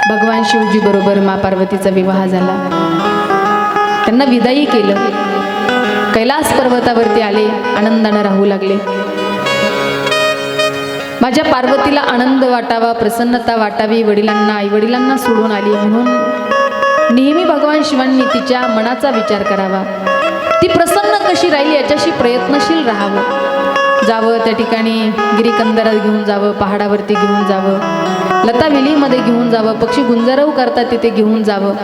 भगवान शिवजी बरोबर मा पार्वतीचा विवाह झाला। त्यांना विदाई केलं, कैलास पर्वतावरती आले, आनंदाने राहू लागले। माझ्या पार्वतीला आनंद वाटावा, प्रसन्नता वाटावी, वडिलांना आई वडिलांना सोडून आली म्हणून नेहमी भगवान शिवांनी तिच्या मनाचा विचार करावा, ती प्रसन्न कशी राहील याच्याशी प्रयत्नशील राहावं। जावं त्या ठिकाणी गिरीकंदरात घेऊन जावं, पहाडावरती घेऊन जावं, लतावेलीमध्ये घेऊन जावं, पक्षी गुंजारव करतात तिथे घेऊन जावं,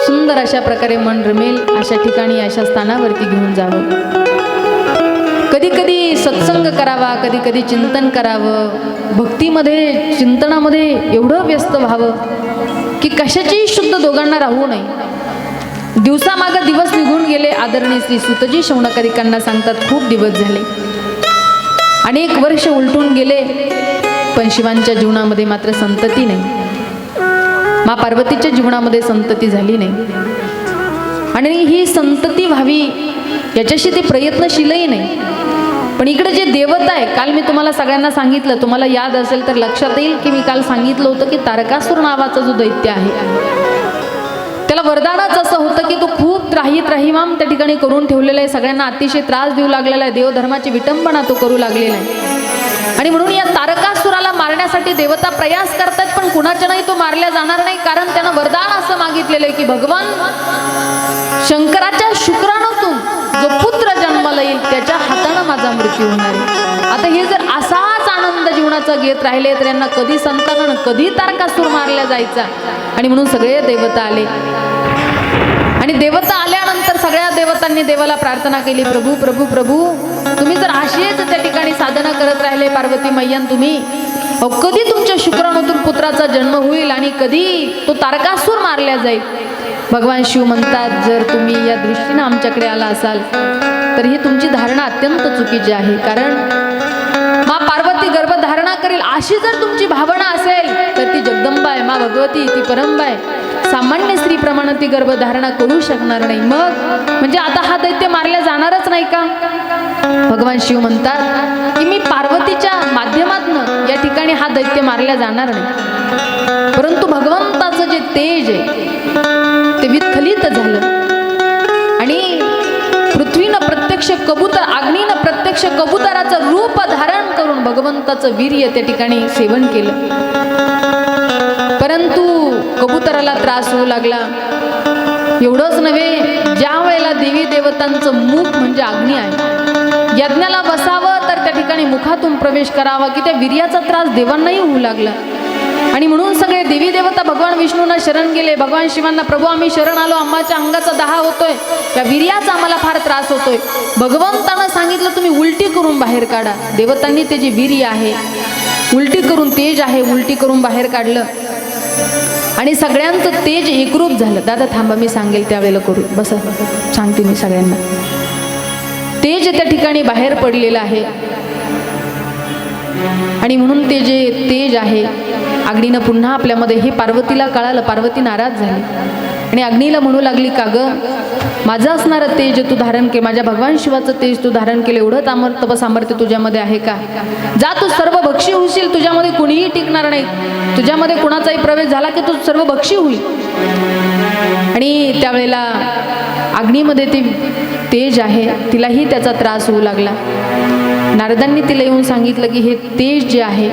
सुंदर अशा प्रकारे मन रमेल अशा ठिकाणी अशा स्थानावरती घेऊन जावं। कधी कधी सत्संग करावा, कधी कधी चिंतन करावं, भक्तीमध्ये चिंतनामध्ये एवढं व्यस्त व्हावं की कशाचीही शुद्ध दोघांना राहू नये। दिवसामागं दिवस निघून गेले। आदरणीय श्री सुतजी शौनकादिकांना सांगतात, खूप दिवस झाले, अनेक वर्ष उलटून गेले, पण शिवांच्या जीवनामध्ये मात्र संतती नाही, मा पार्वतीच्या जीवनामध्ये संतती झाली नाही। आणि ही संतती व्हावी याच्याशी ते प्रयत्नशीलही नाही। पण इकडे जे देवता आहे, काल मी तुम्हाला सगळ्यांना सांगितलं, तुम्हाला याद असेल तर लक्षात येईल की मी काल सांगितलं होतं की तारकासूर नावाचा जो दैत्य आहे त्याला वरदानच असं होतं की तो खूप त्राहिमाम त्या ठिकाणी करून ठेवलेला आहे, सगळ्यांना अतिशय त्रास देऊ लागलेला आहे, देवधर्माची विटंबना तो करू लागलेला आहे। आणि म्हणून या तारकासुराला मारण्यासाठी देवता प्रयास करतात, पण कुणाच्या नाही तो मारल्या जाणार नाही, कारण त्यानं वरदान असं मागितलेलं आहे की भगवान शंकराच्या शुक्राणूतून जो पुत्र जन्माला येईल त्याच्या हाताने माझा मृत्यू होणार आहे। आता हे जर असाच आनंद जीवनाचा घेत राहिले तर यांना कधी संतानानं कधी तारकासूर मारला जायचा। आणि म्हणून सगळे देवता आले, आणि देवता आल्यानंतर सगळ्या देवतांनी देवाला प्रार्थना केली, प्रभू प्रभू प्रभू, तुम्ही जर अशीच त्या ठिकाणी साधना करत राहिले पार्वती मैयान, तुम्ही कधी तुमच्या शुक्राणूतून पुत्राचा जन्म होईल आणि कधी तो तारकासूर मारला जाईल। भगवान शिव म्हणतात, जर तुम्ही या दृष्टीने आमच्याकडे आला असाल तर ही तुमची धारणा अत्यंत चुकीची आहे, कारण मा पार्वती गर्भधारणा करेल अशी जर तुमची भावना असेल तर ती जगदंबा आहे, मा भगवती ती परंबा आहे, सामान्य स्त्रीप्रमाणे ती गर्भधारणा करू शकणार नाही। मग म्हणजे आता हा दैत्य मारल्या जाणारच नाही का? भगवान शिव म्हणतात की मी पार्वतीच्या माध्यमातून या ठिकाणी हा दैत्य मारल्या जाणार नाही, परंतु भगवंताचं जे तेज आहे ते विस्खलित झालं आणि पृथ्वीनं प्रत्यक्ष कबूतर, अग्नीनं प्रत्यक्ष कबुतराचं रूप धारण करून भगवंताचं वीर्य त्या ठिकाणी सेवन केलं, परंतु कबुतराला त्रास होऊ लागला। एवढंच नव्हे, ज्या वेळेला देवी देवतांचं मुख म्हणजे अग्नी आहे, यज्ञाला बसावं तर त्या ठिकाणी मुखातून प्रवेश करावा की त्या वीर्याचा त्रास देवांनाही होऊ लागला। आणि म्हणून सगळे देवी देवता भगवान विष्णूंना शरण गेले, भगवान शिवांना, प्रभू आम्ही शरण आलो, आम्हाच्या अंगाचा दाह होतोय, त्या वीर्याचा आम्हाला फार त्रास होतोय। भगवंतानं सांगितलं तुम्ही उलटी करून बाहेर काढा। देवतांनी ते जे वीर्य आहे उलटी करून, तेज आहे उलटी करून बाहेर काढलं आणि सगळ्यांचं तेज एकरूप झालं। दादा थांबा, मी सांगेल त्यावेळेला करू, बस सांगते मी सगळ्यांना। तेज त्या ठिकाणी बाहेर पडलेलं आहे आणि म्हणून ते जे तेज आहे अग्नीनं पुन्हा आपल्यामध्ये, हे पार्वतीला कळालं, पार्वती नाराज झाली आणि अग्नीला म्हणू लागली, का ग माझं असणारं तेज तू धारण केलं, माझ्या भगवान शिवाचं तेज तू धारण केलं, एवढं तपसामर्थ्य तुझ्यामध्ये आहे का? जा तू सर्व भक्षी होशील, तुझ्यामध्ये कुणीही टिकणार नाही, तुझ्यामध्ये कुणाचाही प्रवेश झाला की तू सर्व भक्षी होईल। आणि त्यावेळेला अग्नीमध्ये ते तेज आहे तिलाही त्याचा त्रास होऊ लागला। नारदांनी तिला येऊन सांगितलं की हे तेज जे आहे,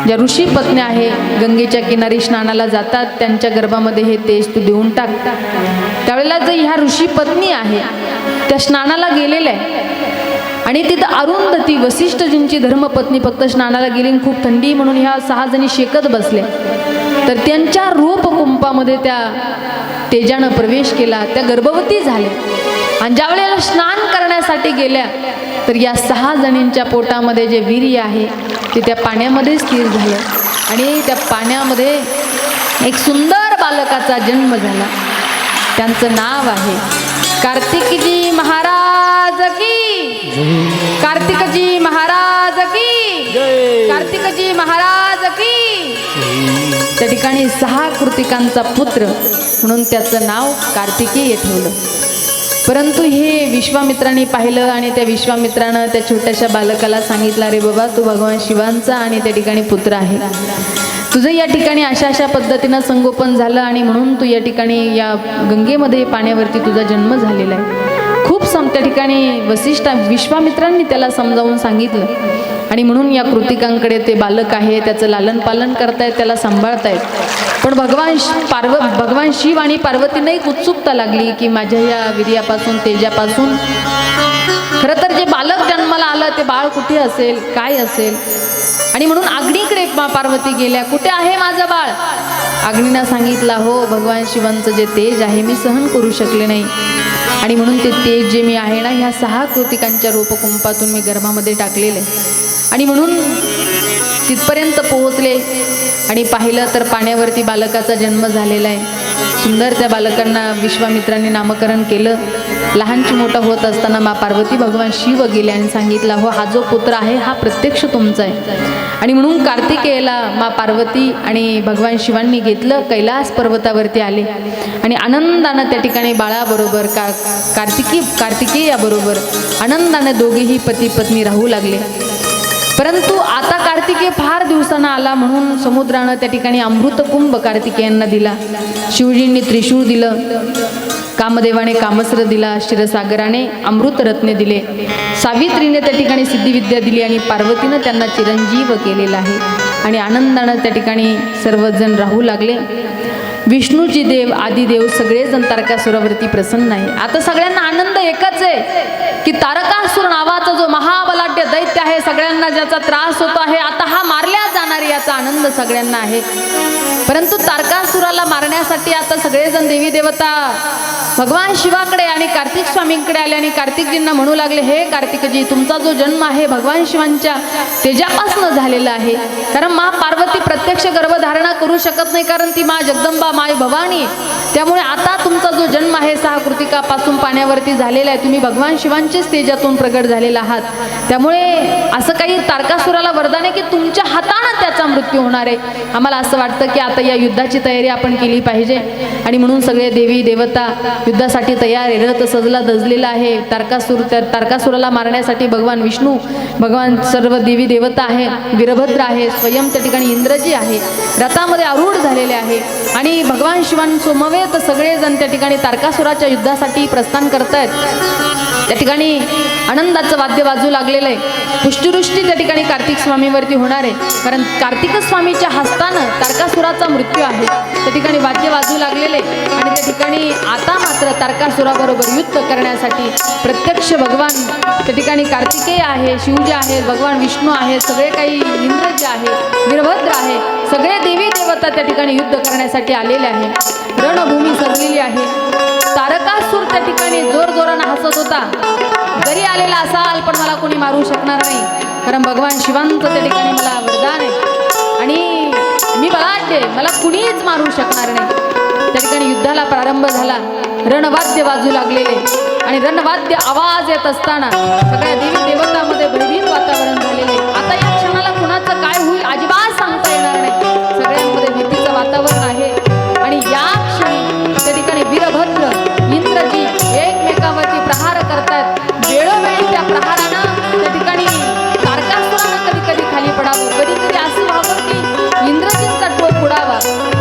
ज्या ऋषी पत्न्या आहे गंगेच्या किनारी स्नानाला जातात त्यांच्या गर्भामध्ये हे तेज तू देऊन टाक। त्यावेळेला जे ह्या ऋषी पत्नी आहे त्या स्नानाला गेलेल्या आहे आणि तिथं अरुंधती वसिष्ठजींची धर्मपत्नी फक्त स्नानाला गेली, खूप थंडी म्हणून ह्या 6 जणी शेकत बसल्या, तर त्यांच्या रूपकुंपामध्ये त्या तेजानं प्रवेश केला, त्या गर्भवती झाल्या आणि ज्या वेळेला स्नान करण्यासाठी गेल्या तर या 6 जणींच्या पोटामध्ये जे वीर्य आहे ते त्या पाण्यामध्ये स्थिर झालं आणि त्या पाण्यामध्ये एक सुंदर बालकाचा जन्म झाला। त्यांचं नाव आहे कार्तिकजी महाराज की, कार्तिकजी महाराज की, कार्तिकजी महाराज की। त्या ठिकाणी 6 कृतिकांचा पुत्र म्हणून त्याचं नाव कार्तिकेय ठेवलं। परंतु हे विश्वामित्रांनी पाहिलं आणि त्या विश्वामित्रानं त्या छोट्याशा बालकाला सांगितलं, रे बाबा तू भगवान शिवांचा आणि त्या ठिकाणी पुत्र आहे, तुझं या ठिकाणी अशा अशा पद्धतीनं संगोपन झालं आणि म्हणून तू या ठिकाणी या गंगेमध्ये पाण्यावरती तुझा जन्म झालेला आहे. खूप त्या ठिकाणी विश्वामित्रांनी त्याला समजावून सांगितलं आणि म्हणून या कृतिकांकडे ते बालक आहे, त्याचं लालन पालन करतायत, त्याला सांभाळतायत. पण भगवान शिव आणि पार्वतींना एक उत्सुकता लागली की माझ्या या वीर्यापासून तेजापासून खरं तर जे बालक जन्माला आलं ते बाळ कुठे असेल, काय असेल. आणि म्हणून अग्नीकडे पार्वती गेल्या, कुठे आहे माझं बाळ. अग्नीनं सांगितलं, हो भगवान शिवांचं जे तेज आहे मी सहन करू शकले नाही आणि म्हणून ते तेज जे मी आहे ना ह्या 6 कृतिकांच्या रूपकुंपातून मी गर्भामध्ये टाकलेले आणि म्हणून तिथपर्यंत पोहोचले आणि पाहिलं तर पाण्यावरती बालकाचा जन्म झालेला आहे. सुंदर त्या बालकांना विश्वामित्रांनी नामकरण केलं. लहानची मोठा होत असताना मा पार्वती भगवान शिव गेले आणि सांगितलं, हो हा जो पुत्र आहे हा प्रत्यक्ष तुमचा आहे. आणि म्हणून कार्तिकेयला मा पार्वती आणि भगवान शिवांनी घेतलं, कैलास पर्वतावरती आले आणि आनंदानं त्या ठिकाणी बाळाबरोबर कार्तिकेयाबरोबर आनंदानं दोघेही पती पत्नी राहू लागले. परंतु आता कार्तिकेय फार दिवसांना आला म्हणून समुद्रानं त्या ठिकाणी अमृतकुंभ कार्तिकेयांना दिला. शिवजींनी त्रिशूळ दिलं, कामदेवाने कामस्र दिला, क्षीरसागराने अमृतरत्ने दिले, सावित्रीने त्या ठिकाणी सिद्धिविद्या दिली आणि पार्वतीनं त्यांना चिरंजीव केलेला आहे. आणि आनंदानं त्या ठिकाणी सर्वजण राहू लागले. विष्णूजी देव आदिदेव सगळेजण तारकासुरावरती प्रसन्न आहे. आता सगळ्यांना आनंद एकच आहे की तारकासुर नावाचा जो महाबलाढ्य दैत्य आहे, सगळ्यांना ज्याचा त्रास होतो आहे, आता हा मारल्या जाणार याचा आनंद सगळ्यांना आहे. परंतु तारकासुराला मारण्यासाठी आता सगळेजण देवी देवता भगवान शिवाकडे आणि कार्तिक स्वामींकडे आले आणि कार्तिकजींना म्हणू लागले, हे कार्तिकजी तुमचा जो जन्म आहे भगवान शिवांच्या तेजापासून झालेला आहे. कारण मा पार्वती प्रत्यक्ष गर्भधारणा करू शकत नाही, कारण ती मा जगदंबा माय भवानी. त्यामुळे आता तुमचा जो जन्म आहे 6 कृतिकापासून पाण्यावरती झालेला आहे. तुम्ही भगवान शिवांचेच तेजातून प्रगट झालेला आहात. त्यामुळे असं काही तारकासुराला वरदान आहे की तुमच्या हाताने त्याचा मृत्यू होणार आहे. आम्हाला असं वाटतं की आता या युद्धाची तयारी आपण केली पाहिजे आणि म्हणून सगळे देवी देवता युद्धासाठी तयार आहे. रथ सजला दजलेला आहे. तारकासुराला मारण्यासाठी भगवान विष्णू, भगवान सर्व देवी देवता आहे, वीरभद्र आहे, स्वयं त्या ठिकाणी इंद्रजी आहे, रथामध्ये आरूढ झालेले आहे आणि भगवान शिवांसमवेत सगळेजण त्या ठिकाणी तारकासुराच्या युद्धासाठी प्रस्थान करतायत. त्या ठिकाणी आनंदाचं वाद्य वाजू लागलेलं आहे. पुष्टिवृष्टी त्या ठिकाणी कार्तिक स्वामीवरती होणार आहे, कारण कार्तिक स्वामीच्या हस्तानं तारकासुराचा मृत्यू आहे. त्या ठिकाणी वाद्य वाजू लागलेले आणि त्या ठिकाणी आता मात्र तारकासुराबरोबर युद्ध करण्यासाठी प्रत्यक्ष भगवान त्या ठिकाणी कार्तिकेय आहे, शिवजी आहे, भगवान विष्णू आहे, सगळे काही इंद्रजी आहे, वीरभद्र आहे, सगळे देवी देवता त्या ठिकाणी युद्ध करण्यासाठी आलेले आहे. रणभूमी सजलेली आहे. तारकासुर त्या ठिकाणी जोरजोरानं हसत होता, जरी आलेला असाल पण मला कोणी मारू शकणार नाही, कारण भगवान शिवांचं त्या ठिकाणी मला वरदान आहे आणि मी बलाढ्य आहे, मला कुणीच मारू शकणार नाही. त्या ठिकाणी युद्धाला प्रारंभ झाला. रणवाद्य वाजू लागलेले आणि रणवाद्य आवाज येत असताना सगळ्या देवी देवतांमध्ये भयभीत वातावरण झालेले. आता या क्षणाला कुणाचं काय होईल अजिबात सांगता येणार नाही. सगळ्यांमध्ये भीतीचं वातावरण आहे आणि या क्षणी त्या ठिकाणी वीरभद्र इंद्रजी एकमेकावरती प्रहार करतात. वेळोवेळी त्या प्रहारानं त्या ठिकाणी तारकासुरानं कधी कधी खाली पडावं, कधी कधी असं व्हावं की इंद्रजींचा टोप उडावा,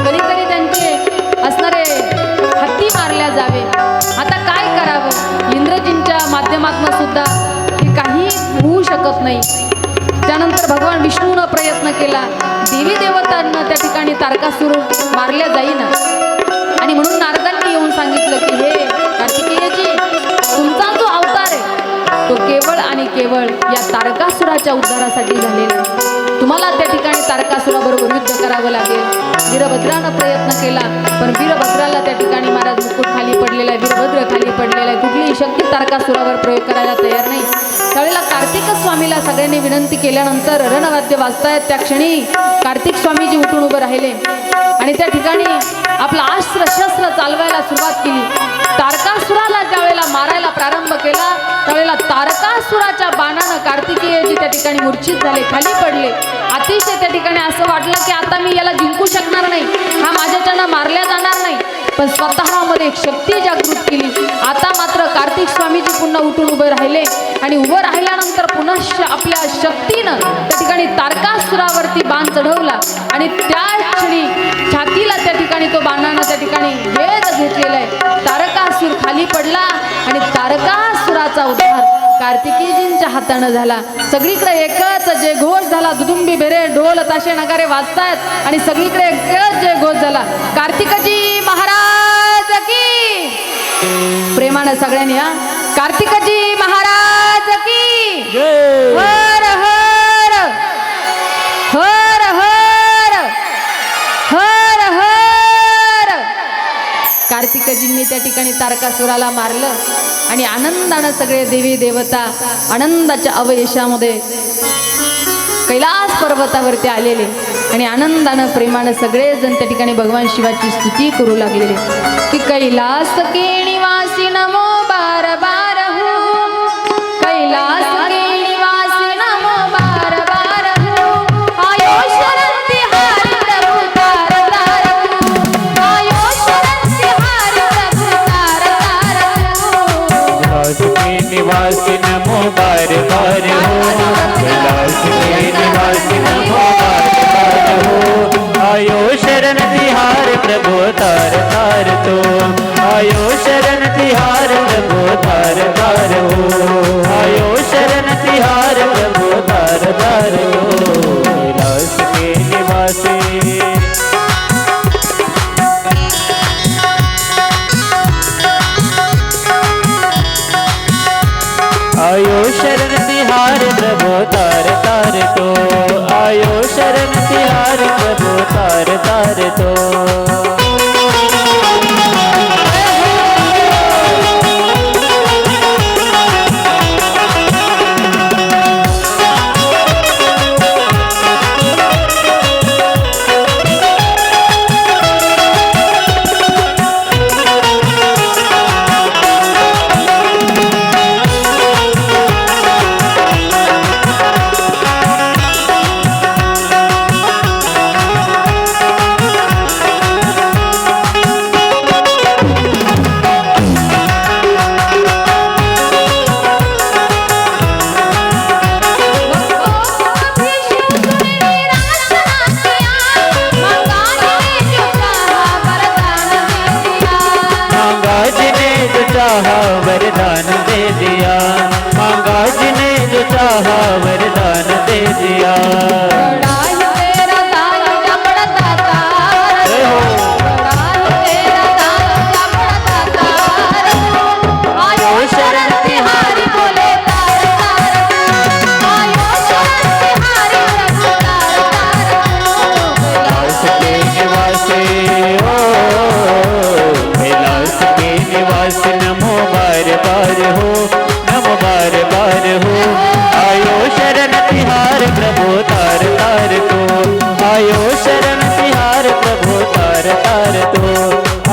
कधी कधी त्यांचे असणारे हत्ती मारल्या जावे. आता काय करावं, इंद्रजींच्या माध्यमातून सुद्धा हे काही होऊ शकत नाही. त्यानंतर भगवान विष्णूनं प्रयत्न केला, देवी देवतांना त्या ठिकाणी तारकासुर मारल्या जाईना आणि म्हणून नारदांनी येऊन सांगितलं की हे कार्तिकेयजी, तुमचा जो अवतार आहे तो केवळ आणि केवळ या तारकासुराच्या उद्धारासाठी झालेला आहे. तुम्हाला त्या ठिकाणी तारकासुराबरोबर युद्ध करावं लागेल. वीरभद्रानं प्रयत्न केला पण वीरभद्राला त्या ठिकाणी महाराज मुकुट खाली पडलेला आहे, वीरभद्र खाली पडलेला आहे, कुठलीही शक्ती तारकासुरावर प्रयोग करायला तयार नाही. त्यावेळेला कार्तिक स्वामीला सगळ्यांनी विनंती केल्यानंतर रणवाद्य वाजतायत. त्या क्षणी कार्तिक स्वामीजी उठून उभं राहिले आणि त्या ठिकाणी आपलं अस्त्र शस्त्र चालवायला सुरुवात केली. तारकासुराला ज्यावेळेला मारायला प्रारंभ केला त्यावेळेला तारकासुराच्या बाणानं कार्तिकेयजी त्या ठिकाणी मूर्छित झाले, खाली पडले. अतिशय त्या ठिकाणी असं वाटलं की आता मी याला जिंकू शकणार नाही, हा माझ्याच्यानं मारल्या जाणार नाही. पण स्वतःमध्ये एक शक्ती जागृत केली. आता मात्र कार्तिक स्वामीजी पुन्हा उठून उभे राहिले आणि उभं राहिल्यानंतर पुन्हा आपल्या शक्तीनं त्या ठिकाणी तारकासुरावरती बाण चढवला आणि त्या क्षणी छातीला त्या ठिकाणी तो बाणानं त्या ठिकाणी वेध घेतलेला आहे. तारकासुर खाली पडला आणि तारकासुराचा उद्धार कार्तिकेयजींच्या हातानं झाला. सगळीकडे एकच जयघोष झाला. दुदुंबी बेरे ढोल ताशे नगारे वाजतायत आणि सगळीकडे एकच जयघोष झाला. कार्तिकजी महाराज की प्रेमानं सगळ्यांनी हा कार्तिकजी महाराज की हर हर हर हर हर हर. कार्तिकजींनी त्या ठिकाणी तारकासुराला मारलं आणि आनंदानं सगळे देवी देवता आनंदाच्या अवयशामध्ये कैलास पर्वतावरती आलेले आणि आनंदानं प्रेमानं सगळेजण त्या ठिकाणी भगवान शिवाची स्तुती करू लागलेले की कैलास के निवासी नमो बार बार हो, कैलास के निवासी नमो बार बार हो, आयो शरण तिहारी प्रभु तार तार हो, आयो शरण तिहारी प्रभु तार तार हो. कैलास के निवासी नमो बार बार हो, कैलास के निवासी नमो बार बार हो, आयो शरण तिहार प्रभु तार तार तो, आयो शरण तिहार प्रभु तार तार हो, आयो शरण तिहार प्रभु तार तार हो. कैलास के निवासी आयो शरण तिहार प्रभु तार तार तो, आयो शरण तिहार प्रभु तार तार तो. वरदान दे दिया, मांगा जिने जो चाहा वरदान दे दिया. आयो शरण तिहारी बोले तार तार, आयो शरण तिहारी प्रभु तार तार. कैलास के निवासी हो, कैलास के निवासी नमो बार बार हो, नमो बार बार हो, आयो शरण तिहार प्रभु तार तार तो, आयो शरण तिहार प्रभु तार तार तो,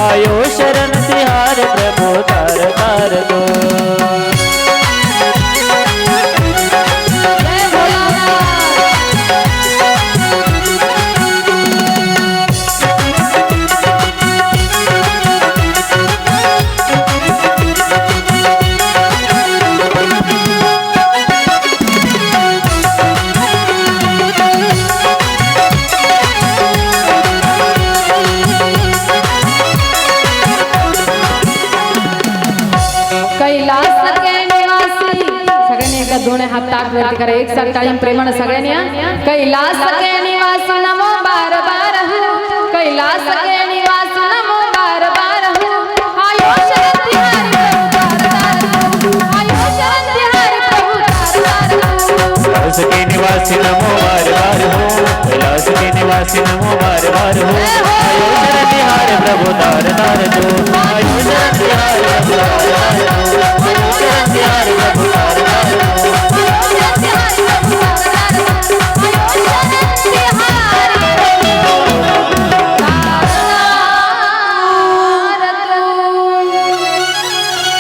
आयो शरण तिहार प्रभु तार तार तो. दोन्ही हात ताट वरती करा. एक साथ टाळी प्रेमानं सगळ्यांनी हा. कैलास के निवास नमो बार बार हो, कैलास के निवास नमो बार बार हो, आयो शरण तिहारी प्रभु तार तार हो, आयो शरण तिहारी प्रभु तार तार हो. कैलास के निवासी नमो बार बार हो, कैलास के निवासी नमो बार बार हो, आयो शरण तिहारी प्रभु तार तार हो, आयो शरण तिहारी प्रभु तार तार हो, आयो शरण तिहारी प्रभु तार तार हो.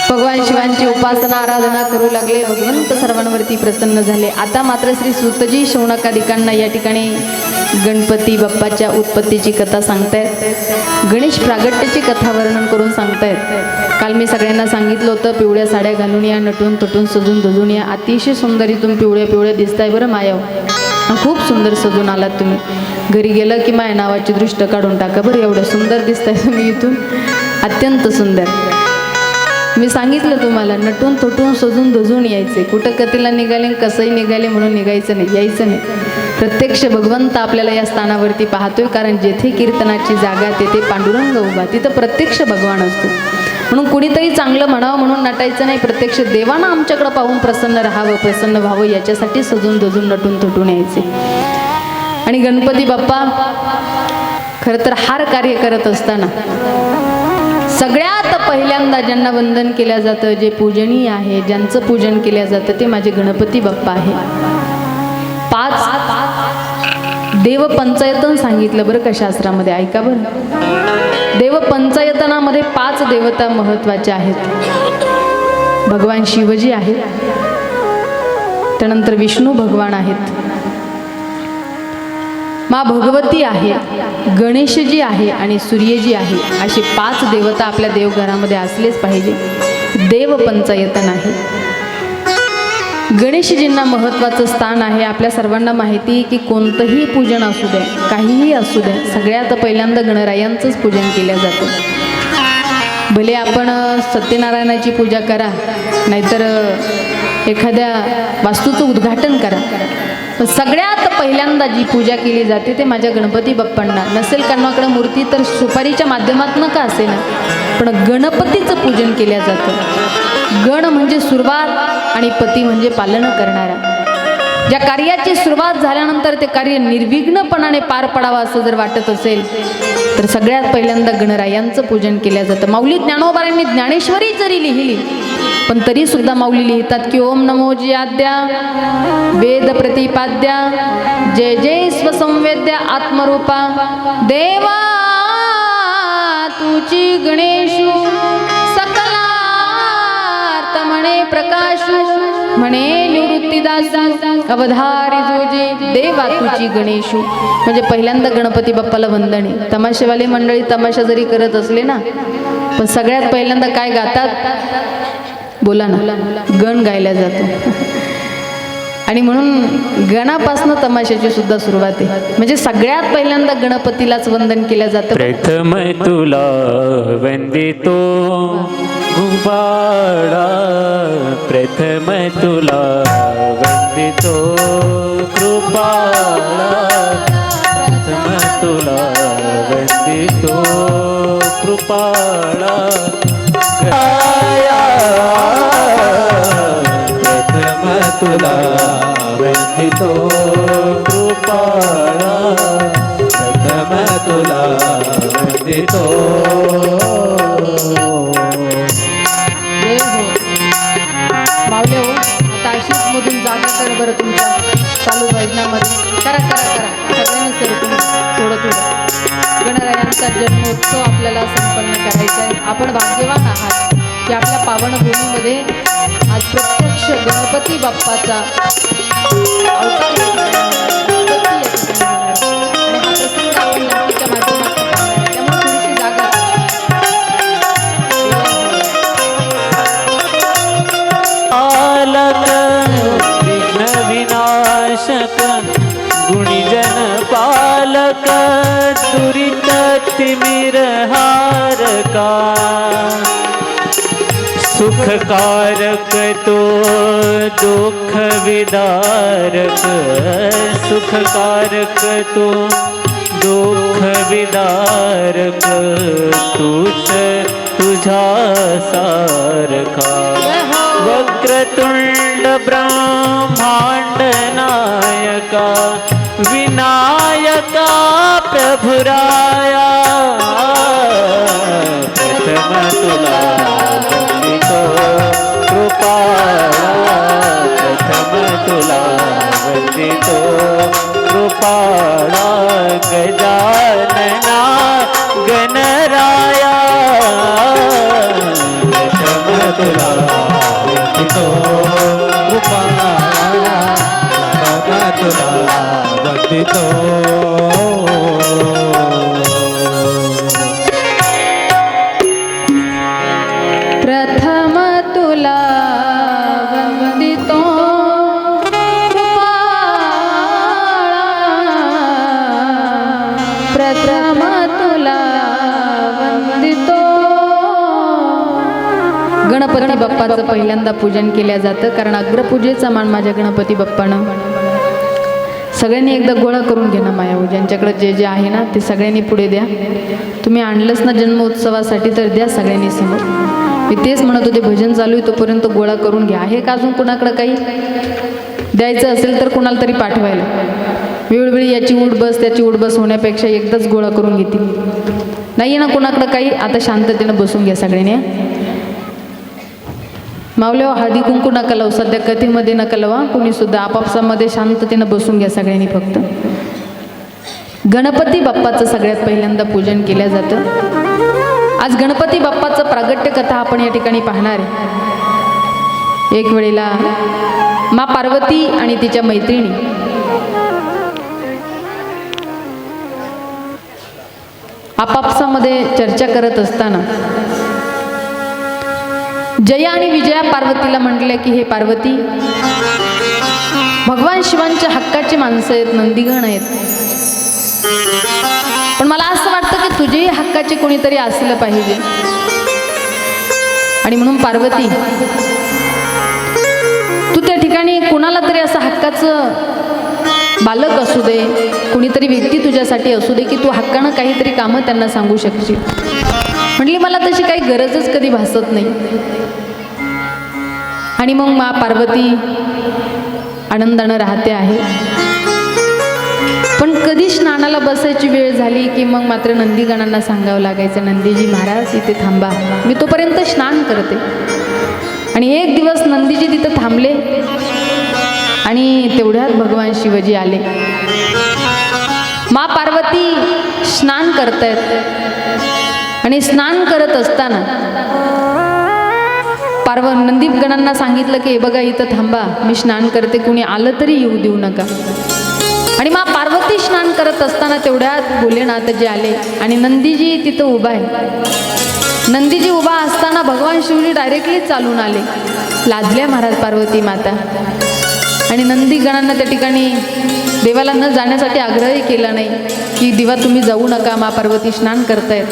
भगवान शिवांची उपासना आराधना करू लागले. भगवंत सर्वांवरती प्रसन्न झाले. आता मात्र श्री सुतजी शौनकादिकांना या ठिकाणी गणपती बाप्पाच्या उत्पत्तीची कथा सांगतायत, गणेश प्रागट्याची कथा वर्णन करून सांगतायत. काल मी सगळ्यांना सांगितलं होतं, पिवळ्या साड्या घालून या, नटून तटून सजून धजून या. अतिशय सुंदर इथून पिवळ्या पिवळ्या दिसताय बरं मायाव, खूप सुंदर सजून आलात तुम्ही. घरी गेलं की माया नावाची दृष्ट काढून टाका बरं, एवढं सुंदर दिसताय तुम्ही इथून, अत्यंत सुंदर. मी सांगितलं तुम्हाला, नटून तटून सजून धजून यायचे. कुठं कथेला निघाले कसंही निघाले म्हणून निघायचं नाही, यायचं नाही. प्रत्यक्ष भगवंत आपल्याला या स्थानावरती पाहतोय, कारण जेथे कीर्तनाची जागा तेथे पांडुरंग उभा, तिथं प्रत्यक्ष भगवान असतो. म्हणून कुणीतरी चांगलं म्हणावं म्हणून नटायचं नाही, प्रत्यक्ष देवानं आमच्याकडं पाहून प्रसन्न राहावं, प्रसन्न व्हावं याच्यासाठी सजून धजून नटून तटून यायचे. आणि गणपती बाप्पा खरं तर हार कार्य करत असताना सगळ्यात पहिल्यांदा ज्यांना वंदन केलं जातं, जे पूजनीय आहे, ज्यांचं पूजन केलं जातं ते माझे गणपती बाप्पा आहे. 5 देवपंचायतन सांगितलं बरं का शास्त्रामध्ये, ऐका बरं. देवपंचायतनामध्ये 5 देवता महत्त्वाच्या आहेत. भगवान शिवजी आहेत, त्यानंतर विष्णू भगवान आहेत, माँ भगवती आहे, गणेशजी आहे आणि सूर्यजी आहे. असे 5 देवता आपल्या देवघरामध्ये असलेच पाहिजे. देवपंचायतन आहे. गणेशजींना महत्त्वाचं स्थान आहे. आपल्या सर्वांना माहिती आहे की कोणतंही पूजन असू द्या, काहीही असू द्या, सगळ्यात पहिल्यांदा गणरायांचंच पूजन केलं जातं. भले आपण सत्यनारायणाची पूजा करा, नाहीतर एखाद्या वास्तूचं उद्घाटन करा, पण सगळ्यात पहिल्यांदा जी पूजा केली जाते ते माझ्या गणपती बाप्पांना. नसेल कानाकडे मूर्ती तर सुपारीच्या माध्यमातून का असे ना, पण गणपतीचं पूजन केलं जातं. गण म्हणजे सुरुवात आणि पती म्हणजे पालन करणारा. ज्या कार्याची सुरुवात झाल्यानंतर ते कार्य निर्विघ्नपणाने पार पडावं असं जर वाटत असेल तर सगळ्यात पहिल्यांदा गणरायांचं पूजन केलं जातं. माऊली ज्ञानोबारांनी ज्ञानेश्वरी जरी लिहिली पण तरी सुद्धा माऊली लिहितात की ओम नमो ज्याद्या वेद प्रतिपाद्या जय जय स्वसंवेद्या आत्मरूपा देवा तुची गणेशू सकलार्थ म्हणे प्रकाशू म्हणे निवृत्तीदास अवधारी जोजे देवा तुची गणेशू. म्हणजे पहिल्यांदा गणपती बाप्पाला वंदन आहे. तमाशेवाले मंडळी तमाशा जरी करत असले ना, पण सगळ्यात पहिल्यांदा काय गातात बोला ना, गण गायला जातो. आणि म्हणून गणापासनं तमाशाची सुद्धा सुरुवात आहे. म्हणजे सगळ्यात पहिल्यांदा गणपतीलाच वंदन केलं जातं. प्रथम तुला वंदितो गुबाळा, प्रथम तुला वंदितो कृपाळा, प्रथम तुला वंदितो कृपाळा. प्रथम तुला वंदितो कृपाळा, प्रथम तुला वंदितो. जय हो माऊली हो. आता अशीच मधून जागा कर बरं तुमच्या चालू भजनामध्ये. करा करा करा सगळ्यांनी सरकून थोडं थोडं. गणरायांचा जन्मोत्सव आपल्याला संपन्न करायचा आहे. आपण भाग्यवान आहात की आपल्या पावनभूमीमध्ये आज प्रत्यक्ष गणपती बाप्पाचा अवतार या ठिकाणी होणार आहे. आणि हा प्रसंग आपण नक्कीच्या माध्यमातून पाहणार आहे. त्यामुळे थोडीशी जागा पालक विघ्न विनाशक गुणीजन पालक दुरित तिमिरहारका. सुखकारक तो दुःख विदारक, सुखकारक तो दुःख विदारक, तूच तुझा सारखा. वक्रतुंड ब्रह्मांड नायका, विनायका प्रभुराया. प्रथम तुला वंदितो कृपाळा, प्रथम तुला वंदितो कृपाळा. गजानना गणराया, प्रथम तुला वंदितो कृपाळा, प्रथम तुला वंदितो बाप्पाचं पहिल्यांदा पूजन केलं जातं, कारण अग्रपूजेचा मान माझ्या गणपती बाप्पानं. सगळ्यांनी एकदा गोळा करून घे ना मायाऊ, ज्यांच्याकडे जे जे आहे ना ते सगळ्यांनी पुढे द्या. तुम्ही आणलंच ना जन्मोत्सवासाठी तर द्या सगळ्यांनी समोर. मी तेच म्हणत होते, भजन चालू आहे तोपर्यंत गोळा करून घ्या. आहे का अजून कुणाकडं काही द्यायचं असेल तर कुणाला तरी पाठवायला. वेळोवेळी याची उठबस त्याची उठबस होण्यापेक्षा एकदाच गोळा करून घेतील. नाही आहे ना कुणाकडं काही, आता शांततेनं बसून घ्या सगळ्यांनी. मावल्यावर हळदी कुंकू नका लावू, सध्या कथेमध्ये नका लावा कुणी सुद्धा. आपापसामध्ये शांततेनं बसून घ्या सगळ्यांनी. फक्त गणपती बाप्पाचं सगळ्यात पहिल्यांदा पूजन केलं जातं. आज गणपती बाप्पाचं प्रागट्य कथा आपण या ठिकाणी पाहणार आहे. एक वेळेला मा पार्वती आणि तिच्या मैत्रिणी आपापसामध्ये चर्चा करत असताना जया आणि विजया पार्वतीला म्हटले की हे पार्वती, भगवान शिवांच्या हक्काची माणसं आहेत, नंदीगण आहेत, पण मला असं वाटतं की तुझेही हक्काचे कोणीतरी असलं पाहिजे. आणि म्हणून पार्वती, तू त्या ठिकाणी कुणाला तरी असं हक्काचं बालक असू दे, कुणीतरी व्यक्ती तुझ्यासाठी असू दे की तू हक्कानं काहीतरी कामं त्यांना सांगू शकशील. म्हटली मला तशी काही गरजच कधी भासत नाही. आणि मग मा पार्वती आनंदानं राहते आहे. पण कधी स्नानाला बसायची वेळ झाली की मग मात्र नंदीगणांना सांगावं लागायचं, नंदीजी महाराज इथे थांबा, मी तोपर्यंत स्नान करते. आणि एक दिवस नंदीजी तिथं थांबले आणि तेवढ्यात भगवान शिवजी आले. मा पार्वती स्नान करतायत आणि स्नान करत असताना नंदीगणांना सांगितलं की बघा इथं थांबा, मी स्नान करते, कुणी आलं तरी येऊ देऊ नका. आणि मा पार्वती स्नान करत असताना तेवढ्यात भोलेनाथजी आले आणि नंदीजी तिथं उभा आहे. नंदीजी उभा असताना भगवान शिवजी डायरेक्टली चालून आले. लाजल्या महाराज पार्वती माता. आणि नंदीगणांना त्या ठिकाणी देवाला न जाण्यासाठी आग्रहही केला नाही की देवा तुम्ही जाऊ नका, मा पार्वती स्नान करतायत.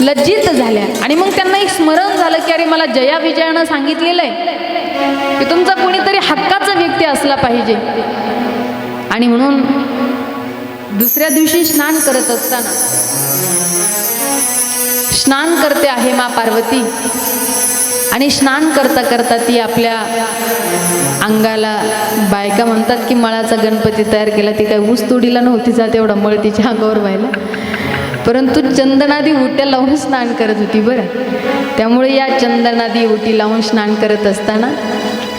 लज्जित झाल्या. आणि मग त्यांना एक स्मरण झालं की अरे मला जया विजयानं सांगितलेलं आहे की तुमचा कोणीतरी हक्काचा व्यक्ती असला पाहिजे. आणि म्हणून दुसऱ्या दिवशी स्नान करत असताना स्नान करते आहे मा पार्वती. आणि स्नान करता करता ती आपल्या अंगाला, बायका म्हणतात की मळाचा गणपती तयार केला. ती काय ऊस तोडीला नव्हती जात एवढा मळ तिच्या अंगावर व्हायला, परंतु चंदनादी उट्या लावून स्नान करत होती बरं. त्यामुळे या चंदनादी उटी लावून स्नान करत असताना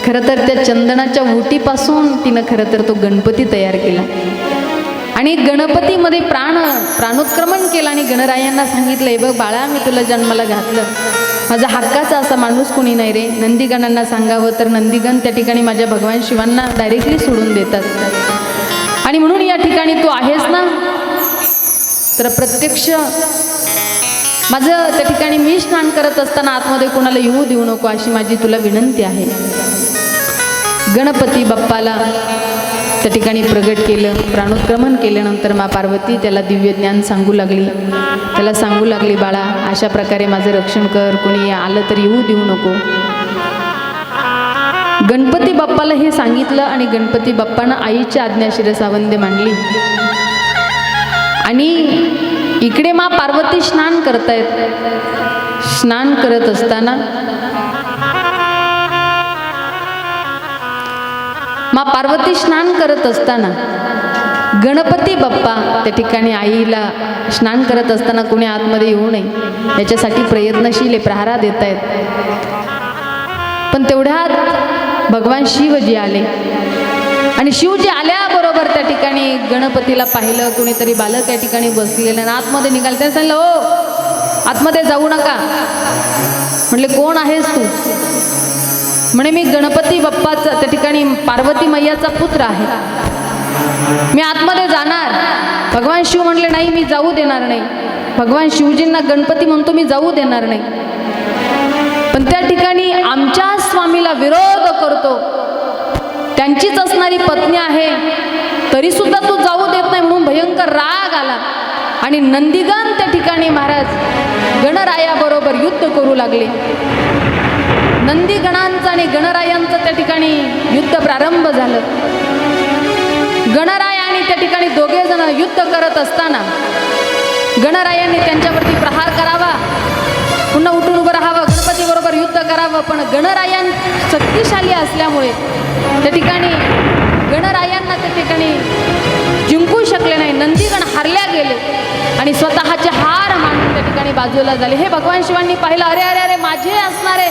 खरं तर त्या चंदनाच्या उटीपासून तिनं खरं तर तो गणपती तयार केला. आणि गणपतीमध्ये प्राणोत्क्रमण केलं आणि गणरायांना सांगितलं, हे बघ बाळा, मी तुला जन्माला घातलं, माझा हक्काचा असा माणूस कोणी नाही रे. नंदीगणांना सांगावं तर नंदीगण त्या ठिकाणी माझ्या भगवान शिवांना डायरेक्टली सोडून देतात. आणि म्हणून या ठिकाणी तू आहेस ना, तर प्रत्यक्ष माझं त्या ठिकाणी मी स्नान करत असताना आतमध्ये कोणाला येऊ देऊ नको अशी माझी तुला विनंती आहे. गणपती बाप्पाला त्या ठिकाणी प्रगट केलं. प्राणोत्क्रमण केल्यानंतर मा पार्वती त्याला दिव्य ज्ञान सांगू लागली. त्याला सांगू लागली, बाळा अशा प्रकारे माझं रक्षण कर, कोणी आलं तर येऊ देऊ नको. गणपती बाप्पाला हे सांगितलं आणि गणपती बाप्पानं आईची आज्ञा शिरसावंदे मांडली. आणि इकडे मा पार्वती स्नान करतायत. स्नान करत असताना मा पार्वती स्नान करत असताना गणपती बाप्पा त्या ठिकाणी आईला स्नान करत असताना कोणी आतमध्ये येऊ नये याच्यासाठी प्रयत्नशील आहे, प्रहारा देत आहेत. पण तेवढ्यात भगवान शिवजी आले. आणि शिवजी आल्याबरोबर त्या ठिकाणी गणपतीला पाहिलं, कोणीतरी बालक या ठिकाणी बसलेलं आणि आतमध्ये निघाले. त्याने सांगितलं, ओ आतमध्ये जाऊ नका. म्हटले कोण आहेस तू? म्हणे मी गणपती बाप्पाचा त्या ठिकाणी पार्वती मैयाचा पुत्र आहे, मी आतमध्ये जाणार. भगवान शिव म्हटले नाही, मी जाऊ देणार नाही. भगवान शिवजींना गणपती म्हणतो मी जाऊ देणार नाही. पण त्या ठिकाणी आमच्या स्वामीला विरोध करतो, त्यांचीच असणारी पत्नी आहे, तरी सुद्धा तू जाऊ देत नाही म्हणून भयंकर राग आला. आणि नंदीगण त्या ठिकाणी महाराज गणरायाबरोबर युद्ध करू लागले. नंदीगणांचं आणि गणरायांचं त्या ठिकाणी युद्ध प्रारंभ झालं. गणराय आणि त्या ठिकाणी दोघे जण युद्ध करत असताना गणरायांनी त्यांच्यावरती प्रहार करावा, पुन्हा उठून उभं राहावं, गणपती बरोबर युद्ध करावं. पण गणरायां शक्तिशाली असल्यामुळे त्या ठिकाणी गणरायांना त्या ठिकाणी जिंकू शकले नाही. नंदीगण हारल्या गेले आणि स्वतःचे हार मानून त्या ठिकाणी बाजूला झाले. हे भगवान शिवांनी पाहिलं, अरे अरे अरे माझे असणारे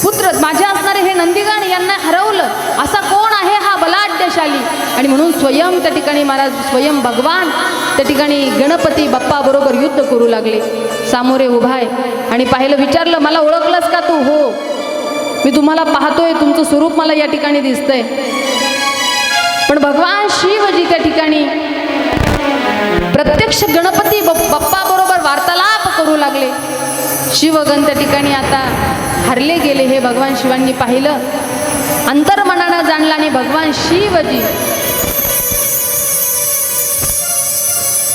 पुत्र, माझे असणारे हे नंदीगण यांना हरवलं, असा कोण आहे हा बलाढ्यशाली. आणि म्हणून स्वयं त्या ठिकाणी महाराज स्वयं भगवान त्या ठिकाणी गणपती बाप्पा बरोबर युद्ध करू लागले. सामोरे उभा आहे आणि पाहिलं, विचारलं मला ओळखलंस का तू? हो, मी तुम्हाला पाहतोय, तुमचं स्वरूप मला या ठिकाणी दिसतंय. पण भगवान शिवजी त्या ठिकाणी प्रत्यक्ष गणपती बाप्पा बरोबर वार्तालाप करू लागले. शिवगण त्या ठिकाणी आता हरले गेले. हे भगवान शिवांनी पाहिलं, अंतर्मनानं जाणलं आणि भगवान शिवजी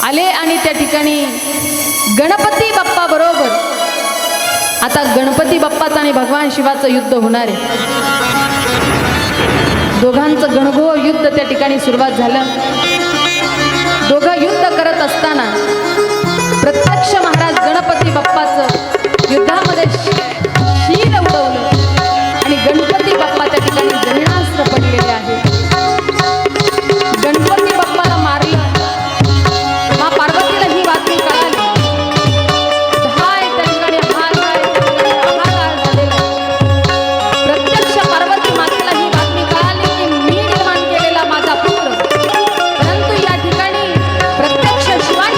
आले आणि त्या ठिकाणी गणपती बाप्पा बरोबर आता गणपती बाप्पाचं आणि भगवान शिवाचं युद्ध होणार आहे. दोघांचं गणगोळ युद्ध त्या ठिकाणी सुरुवात झालं. दोघं युद्ध करत असताना प्रत्यक्ष महाराज गणपती बाप्पाचं युद्धामध्ये शील उडवलं आणि गणपती बाप्पा त्या ठिकाणी जमिनास्त्र पडलेले आहे. गणपती बाप्पाला मारलं. मा पार्वतीला ही बातमी कळाली. हाय त्या ठिकाणी हाहाकार झालेला. प्रत्यक्ष पार्वती मातेला ही बातमी कळाली की मी निर्माण केलेला माझा पुत्र, परंतु या ठिकाणी प्रत्यक्ष शिवाय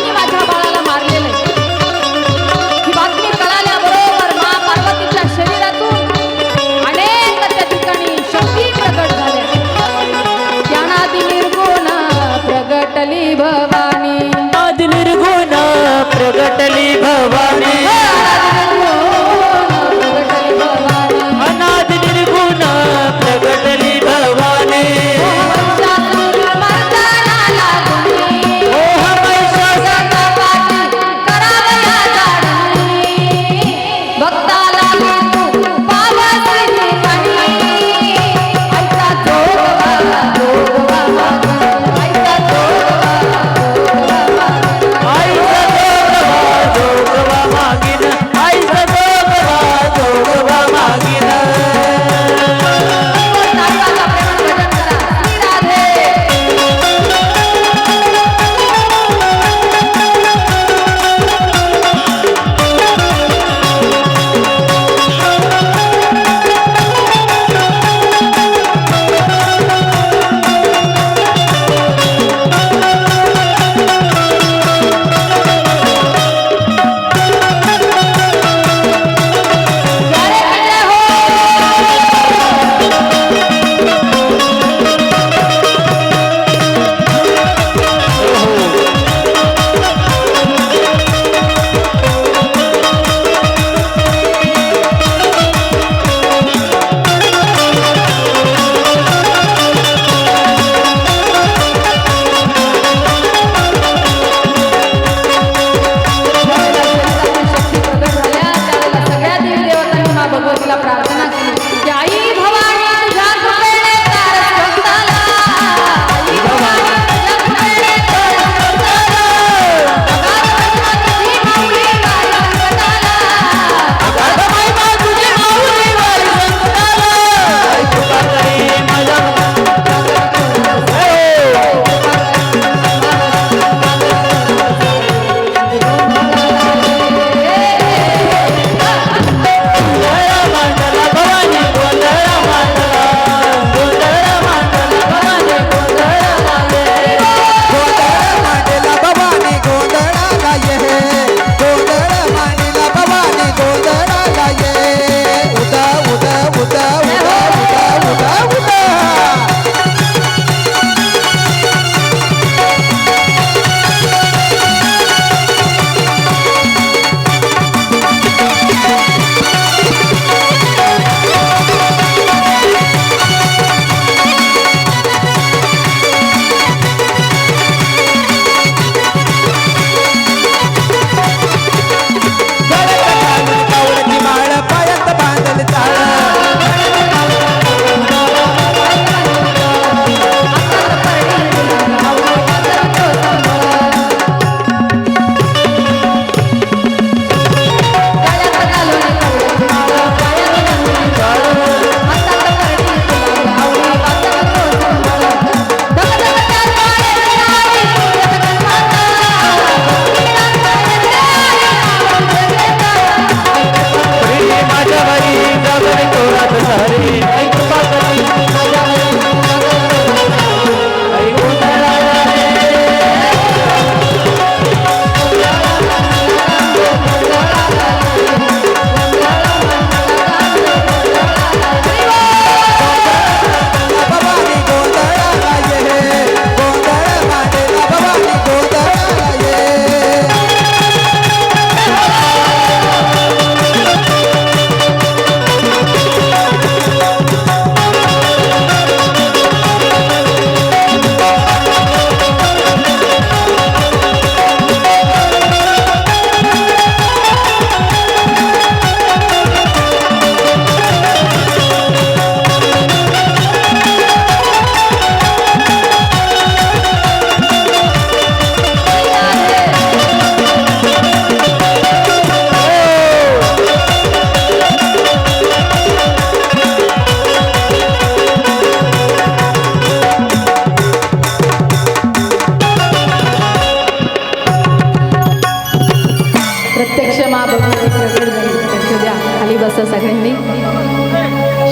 मा भगवती प्रगट झाली. लक्ष द्या, खाली बसा सगळ्यांनी.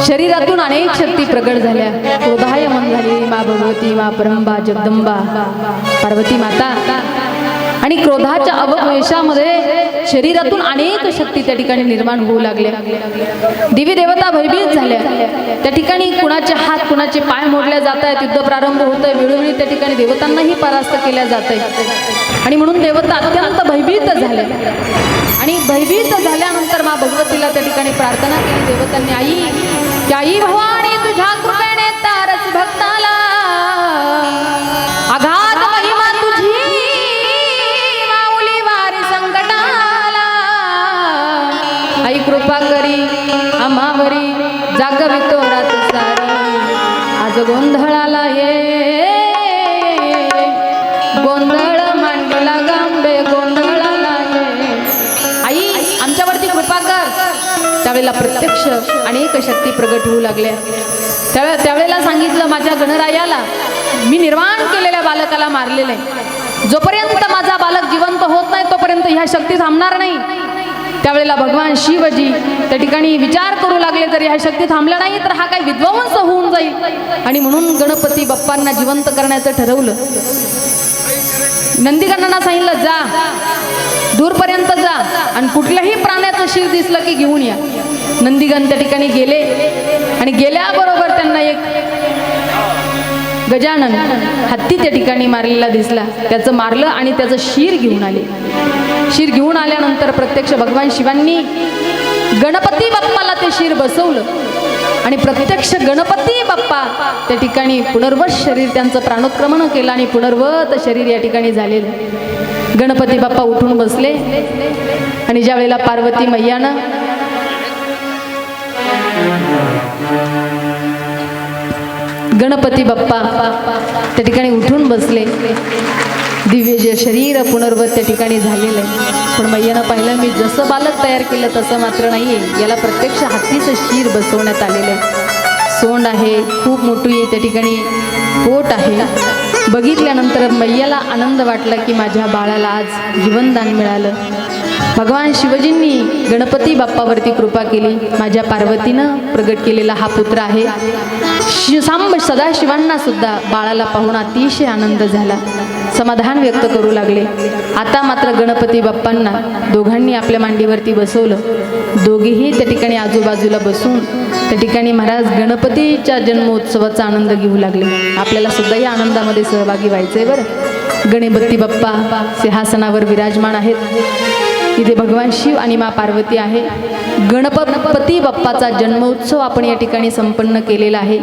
शरीरातून अनेक शक्ती प्रगट झाल्या. क्रोधायमन झाली मा भगवती, मा परंबा, जगदंबा, पार्वती माता. आणि क्रोधाच्या अववेशामध्ये शरीरातून अनेक शक्ती त्या ठिकाणी निर्माण होऊ लागल्या. देवी देवता भयभीत झाल्या. त्या ठिकाणी कुणाचे हात कुणाचे पाय मोडल्या जात आहेत. युद्ध प्रारंभ होत आहे. वेळोवेळी त्या ठिकाणी देवतांनाही परास्त केल्या जात आहे. आणि म्हणून देवता अत्यंत भयभीत झाल्या. आणि भयभीत झाल्यानंतर मा भगवतीला त्या ठिकाणी प्रार्थना केली देवतांनी. आई भवानी तुझ्या कृपेने तारस भक्ताला, आघात महिमा तुझी माऊली वारी संकटाला. आई कृपा करी आम्हावरी, जागवितो रात सारी. आज गोंधळाला ये, गोंधळ मांडला गांबे, गोंधळाला ये. आई आमच्यावरती कृपा कर. त्यावेळेला प्रत्यक्ष अनेक शक्ती प्रगट होऊ लागल्या. त्यावेळेला सांगितलं माझ्या गणरायाला, मी निर्माण केलेल्या बालकाला मारलेलं आहे. जोपर्यंत माझा बालक जिवंत होत नाही तोपर्यंत ह्या शक्ती थांबणार नाही. त्यावेळेला भगवान शिवजी त्या ठिकाणी विचार करू लागले, जर ह्या शक्ती थांबल्या नाही तर हा काही विध्वंस होऊन जाईल. आणि म्हणून गणपती बाप्पांना जिवंत करण्याचं ठरवलं. नंदीगणांना सांगितलं, जा दूरपर्यंत जा आणि कुठल्याही प्राण्याचं शिर दिसलं की घेऊन या. नंदीगण त्या ठिकाणी गेले आणि गेल्याबरोबर त्यांना एक गजानन हत्ती त्या ठिकाणी मारलेला दिसला. त्याचं मारलं आणि त्याचं शिर घेऊन आले. शिर घेऊन आल्यानंतर प्रत्यक्ष भगवान शिवांनी गणपती बाप्पाला ते शिर बसवलं. आणि प्रत्यक्ष गणपती बाप्पा त्या ठिकाणी पुनर्वत शरीर त्यांचं प्राणोत्क्रमण केलं आणि पुनर्वत शरीर या ठिकाणी झालेलं. गणपती बाप्पा उठून बसले. आणि ज्या वेळेला पार्वती मैयानं गणपती बाप्पा त्या ठिकाणी उठून बसले. दिव्य जे शरीर पुनर्वत त्या ठिकाणी झालेलं आहे. पण मैयानं पाहिलं, मी जसं बालक तयार केलं तसं मात्र नाहीये. याला प्रत्यक्ष हत्तीचं शिर बसवण्यात आलेलं आहे. सोंड आहे, खूप मोठी त्या ठिकाणी पोट आहे. बघितल्यानंतर मैयाला आनंद वाटला की माझ्या बाळाला आज जीवनदान मिळालं. भगवान शिवजींनी गणपती बाप्पावरती कृपा केली. माझ्या पार्वतीनं प्रगट केलेला हा पुत्र आहे. सांब सदाशिवांना सुद्धा बाळाला पाहून अतिशय आनंद झाला. समाधान व्यक्त करू लागले. आता मात्र गणपती बाप्पांना दोघांनी आपल्या मांडीवरती बसवलं. दोघेही त्या ठिकाणी आजूबाजूला बसून त्या ठिकाणी महाराज गणपतीच्या जन्मोत्सवाचा आनंद घेऊ लागले. आपल्याला सुद्धा या आनंदामध्ये सहभागी व्हायचंय बरं. गणपती बाप्पा सिंहासनावर विराजमान आहेत. इथे भगवान शिव आणि मा पार्वती आहे. गणपती बाप्पाचा जन्मोत्सव आपण या ठिकाणी संपन्न केलेला आहे.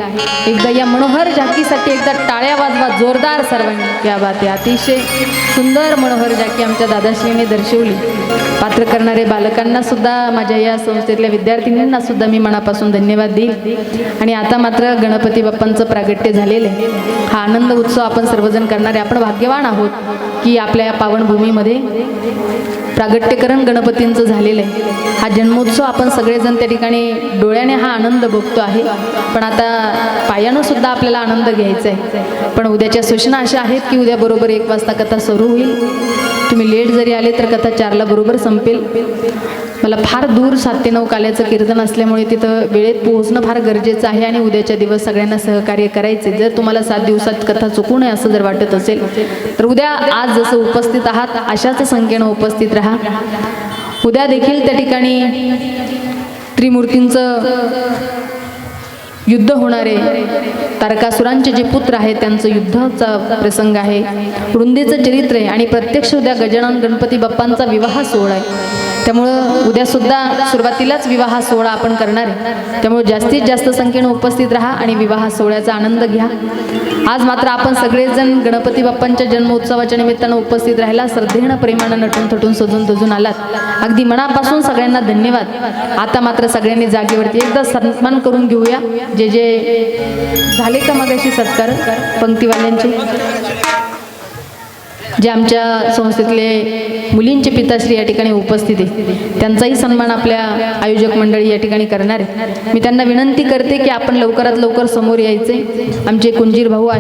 एकदा या मनोहर झाकीसाठी एकदा टाळ्या वाजवा जोरदार सर्वांनी. क्या बात आहे. अतिशय सुंदर मनोहर झाकी आमच्या दादाश्रीने दर्शवली. पात्र करणारे बालकांना सुद्धा, माझ्या या संस्थेतल्या विद्यार्थिनींना सुद्धा मी मनापासून धन्यवाद देईल. आणि आता मात्र गणपती बाप्पांचं प्रागट्य झालेलं आहे. हा आनंद उत्सव आपण सर्वजण करणारे आपण भाग्यवान आहोत की आपल्या या पावनभूमीमध्ये प्रागट्यकरण गणपतींचं झालेलं आहे. हा जन्मोत्सव आपण सगळेजण त्या ठिकाणी डोळ्याने हा आनंद बघतो आहे. पण आता पायानं सुद्धा आपल्याला आनंद घ्यायचा आहे. पण उद्याच्या सूचना अशा आहेत की उद्या बरोबर 1 वाजता कथा सुरू होईल. तुम्ही लेट जरी आले तर कथा 4ला बरोबर संपेल. मला फार दूर 7 ते 9 काल्याचं कीर्तन असल्यामुळे तिथं वेळेत पोहोचणं फार गरजेचं आहे. आणि उद्याच्या दिवस सगळ्यांना सहकार्य करायचे. जर तुम्हाला 7 दिवसात कथा चुकू नये असं जर वाटत असेल तर उद्या आज जसं उपस्थित आहात अशाच संख्येनं उपस्थित राहा. उद्या देखील त्या ठिकाणी त्रिमूर्तींचं युद्ध होणारे, तारकासुरांचे जे पुत्र आहेत त्यांचं युद्धाचा प्रसंग आहे. वृंदेचं चरित्र आहे. आणि प्रत्यक्ष उद्या गजानन गणपती बाप्पांचा विवाह सोहळा आहे. त्यामुळं उद्यासुद्धा सुरुवातीलाच विवाह सोहळा आपण करणार आहे. त्यामुळे जास्तीत जास्त संख्येनं उपस्थित राहा आणि विवाह सोहळ्याचा आनंद घ्या. आज मात्र आपण सगळेजण गणपती बाप्पांच्या जन्मोत्सवाच्या निमित्तानं उपस्थित राहिला. श्रद्धेनं प्रेमानं नटून थटून सजून धजून आलात. अगदी मनापासून सगळ्यांना धन्यवाद. आता मात्र सगळ्यांनी जागेवरती एकदा सन्मान करून घेऊया. जे जे झाले का मगाशी सत्कार पंक्तीवाल्यांचे, जे आमच्या संस्थेतले मुलींचे पिताश्री या ठिकाणी उपस्थित आहे त्यांचाही सन्मान आपल्या आयोजक मंडळी या ठिकाणी करणार आहे. मी त्यांना विनंती करते की आपण लवकरात लवकर समोर यायचे. आमचे कुंजीर भाऊ आहे.